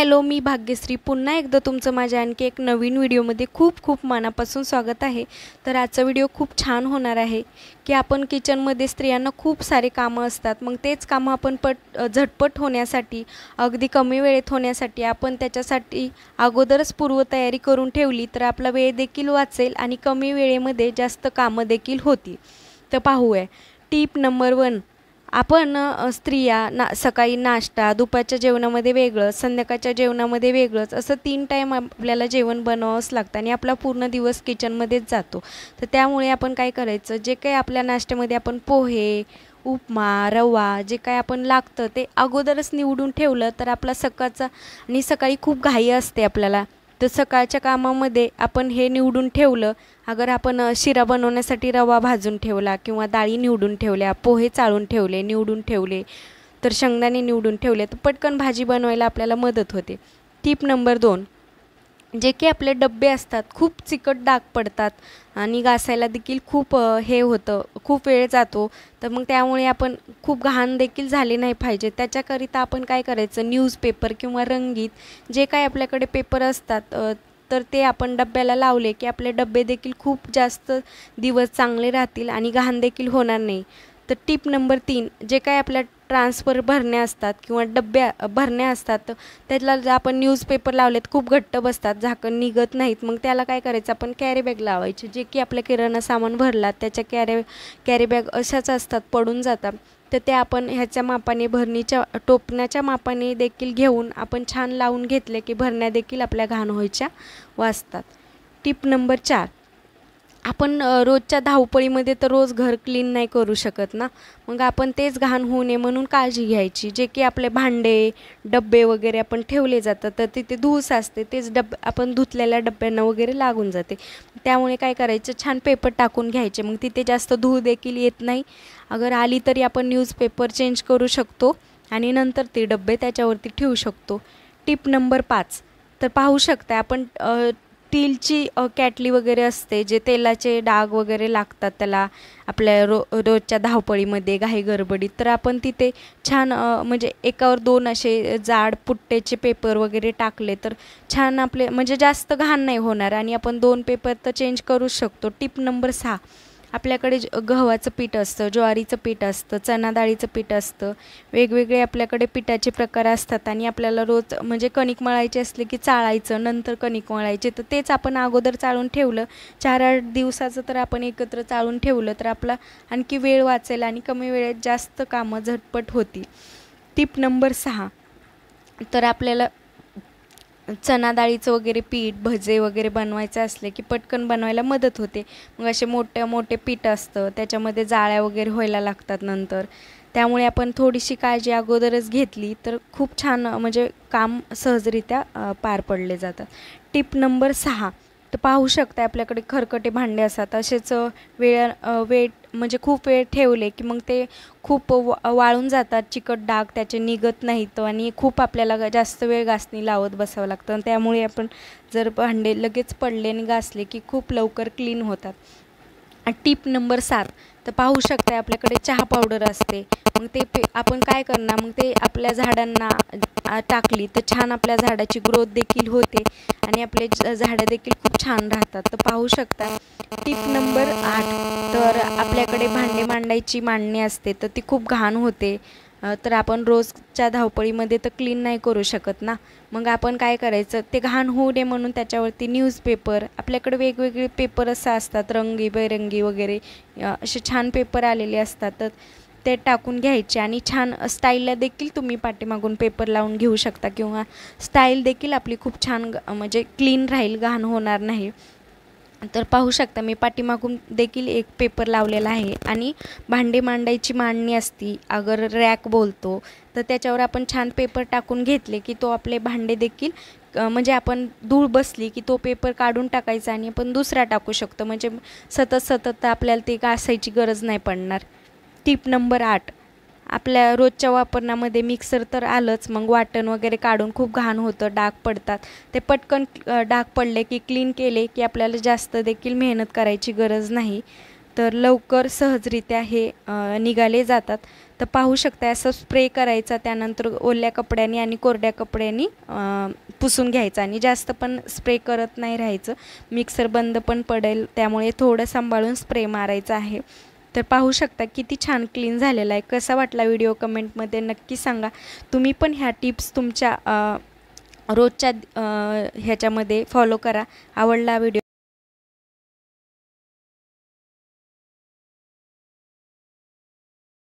Hello, मी भाग्यश्री पुन्हा एकदा तुमचं माझ्या आणखी एक नवीन व्हिडिओमध्ये खूप खूप मनापासून स्वागत आहे। तर आजचा व्हिडिओ खूप छान होणार आहे की आपण किचनमध्ये स्त्रियांना खूप सारे कामं असतात, मग तेच कामं आपण झटपट होण्यासाठी, अगदी कमी वेळेत होण्यासाठी आपण त्याच्यासाठी अगोदरच पूर्वतयारी करून ठेवली तर आपला वेळ देखील वाचेल आणि कमी वेळेमध्ये जास्त कामं देखील होतील। तर पाहूया टिप नंबर 1। आपण स्त्रिया सकाळी नाश्ता, दुपारच्या जेवणामध्ये वेगळं, संध्याकाळच्या जेवणामध्ये वेगळंच असं 3 टाईम आपल्याला जेवण बनवावंच लागतं आणि आपला पूर्ण दिवस किचनमध्येच जातो। तर त्यामुळे आपण काय करायचं, जे काही आपल्या नाश्त्यामध्ये आपण पोहे, उपमा, रवा जे काही आपण लागतं ते अगोदरच निवडून ठेवलं तर आपला सकाळचा आणि सकाळी खूप घाई असते आपल्याला, तर सकाळच्या कामामध्ये आपण हे निवडून ठेवलं। अगर आपण शिरा बनवण्यासाठी रवा भाजून ठेवला किंवा डाळी निवडून ठेवल्या, पोहे चाळून ठेवले, निवडून ठेवले, तर शेंगदाणे निवडून ठेवले तर पटकन भाजी बनवायला आपल्याला मदत होते। Tip number 2। जे की आपले डब्बे असतात खूप चिकट डाग पडतात आणि घासायला देखील खूप हे होतं, खूप वेळ जातो, तर मग त्यामुळे आपण खूप घाण देखील झाले नाही पाहिजे त्याच्याकरिता आपण काय करायचं, न्यूजपेपर किंवा रंगीत जे काही आपल्याकडे पेपर असतात तर ते आपण डब्याला लावले की आपले डब्बे देखील खूप जास्त दिवस चांगले राहतील आणि घाण देखील होणार नाही। तर टिप नंबर 3। जे काही आपल्या ट्रान्सफर भरण्या असतात किंवा डब्या भरण्या असतात त्याला जर आपण न्यूजपेपर लावलेत खूप घट्ट बसतात, झाकण निघत नाहीत, मग त्याला काय करायचं, आपण कॅरी बॅग लावायची। जे की आपल्या किराणा सामान भरलात त्याच्या कॅरी बॅग अशाच असतात, पडून जातात, तर ते आपण ह्याच्या मापाने, भरणीच्या टोपणाच्या मापाने देखील घेऊन आपण छान लावून घेतले की भरण्या देखील आपल्या घाण व्हायच्या वाचतात। Tip number 4। आपण रोजच्या धावपळीमध्ये तर रोज घर क्लीन नाही करू शकत ना, मग आपण तेच घाण होऊ नये म्हणून काळजी घ्यायची। जे की आपले भांडे, डब्बे वगैरे आपण ठेवले जातात तर तिथे धूस असते, तेच आपण धुतलेल्या डब्यांना वगैरे लागून जाते, त्यामुळे काय करायचं, छान पेपर टाकून घ्यायचे, मग तिथे जास्त धूळ देखील येत नाही। अगर आली तरी आपण न्यूजपेपर चेंज करू शकतो आणि नंतर ते डब्बे त्याच्यावरती ठेवू शकतो। Tip number 5। तर पाहू शकता आपण स्टीलची कॅटली वगैरे असते, जे तेलाचे डाग वगैरे लागतात त्याला आपल्या रोजच्या धावपळीमध्ये, घाई गडबडीत, तर आपण तिथे छान म्हणजे एकावर 2 असे जाड पुट्टेचे पेपर वगैरे टाकले तर छान आपले म्हणजे जास्त घाण नाही होणार आणि आपण 2 पेपर तर चेंज करू शकतो। Tip number 6। आपल्याकडे गव्हाचं पीठ असतं, ज्वारीचं पीठ असतं, चणा डाळीचं पीठ असतं, वेगवेगळे आपल्याकडे पिठाचे प्रकार असतात आणि आपल्याला रोज म्हणजे कणिक मळायचे असले की चाळायचं, नंतर कणिक मळायचे, तर तेच आपण अगोदर चाळून ठेवलं 4-8 दिवसाचं, तर आपण एकत्र चाळून ठेवलं तर आपला आणखी वेळ वाचेल आणि कमी वेळेत जास्त कामं झटपट होतील। Tip number 6। तर आपल्याला चणा डाळीचं वगैरे पीठ, भजे वगैरे बनवायचे असले की पटकन बनवायला मदत होते, मग असे मोठे पीठ असतं त्याच्यामध्ये जाळ्या वगैरे व्हायला लागतात नंतर, त्यामुळे आपण थोडीशी काळजी अगोदरच घेतली तर खूप छान म्हणजे काम सहजरित्या पार पडले जातात। Tip number 6। तर पाहू शकता आपल्याकडे खरकटे भांडे असतात, असेच वेळ म्हणजे खूप वेळ ठेवले की मग ते खूप वाळून जातात, चिकट डाग त्याचे निघत नाहीत आणि खूप आपल्याला जास्त वेळ घासणी लावत बसावं लागतं, त्यामुळे आपण जर भांडे लगेच पडले आणि घासले की खूप लवकर क्लीन होतात। Tip number 7। तर पाहू शकता आपल्याकडे चहा पावडर असते, मग ते आपण काय करणार, मग ते आपल्या झाडांना टाकली तर छान आपल्या झाडाची ग्रोथ देखील होते आणि आपले झाडं देखील खूप छान राहतात। तर पाहू शकता टिप नंबर 8। तर आपल्याकडे भांडे मांडायची मांडणी असते तर ती खूप घाण होते, तर आपण रोजच्या धावपळीमध्ये तर क्लीन नाही करू शकत ना, मग आपण काय करायचं, ते घाण होऊ नये म्हणून त्याच्यावरती न्यूजपेपर, आपल्याकडे वेगवेगळे पेपर असं असतात, रंगीबेरंगी वगैरे असे छान पेपर आलेले असतात, तर ते टाकून घ्यायचे आणि छान स्टाईलला देखील तुम्ही पाठीमागून पेपर लावून घेऊ शकता किंवा स्टाईल देखील आपली खूप छान म्हणजे क्लीन राहील, घाण होणार नाही। तर पाहू शकता मी पाठीमागून देखील एक पेपर लावलेला आहे आणि भांडे मांडायची मांडणी असती, अगर रॅक बोलतो, तर त्याच्यावर आपण छान पेपर टाकून घेतले की तो आपले भांडे देखील म्हणजे आपण धूळ बसली की तो पेपर काढून टाकायचा आणि आपण दुसरा टाकू शकतो, म्हणजे सतत आपल्याला ते घासायची गरज नाही पडणार। Tip number 8। आपल्या रोजच्या वापरण्यामध्ये मिक्सर तर आलंच, मग वाटण वगैरे काढून खूप घाण होतं, डाग पडतात, ते पटकन डाग पडले की क्लीन केले की आपल्याला जास्त देखील मेहनत करायची गरज नाही। तर लवकर सहजरित्या हे निघाले जातात. तर पाहू शकता असं स्प्रे करायचा, त्यानंतर ओल्या कपड्यांनी आणि कोरड्या कपड्यांनी पुसून घ्यायचं आणि जास्त पण स्प्रे करत नाही राहायचं, मिक्सर बंद पण पडेल, त्यामुळे थोडं सांभाळून स्प्रे मारायचा आहे. तर पाहू शकता किती छान क्लीन झालेला आहे. कसा वाटला व्हिडिओ कमेंटमध्ये नक्की सांगा. तुम्ही पण ह्या टिप्स तुमच्या रोजच्या ह्याच्यामध्ये फॉलो करा. आवडला व्हिडिओ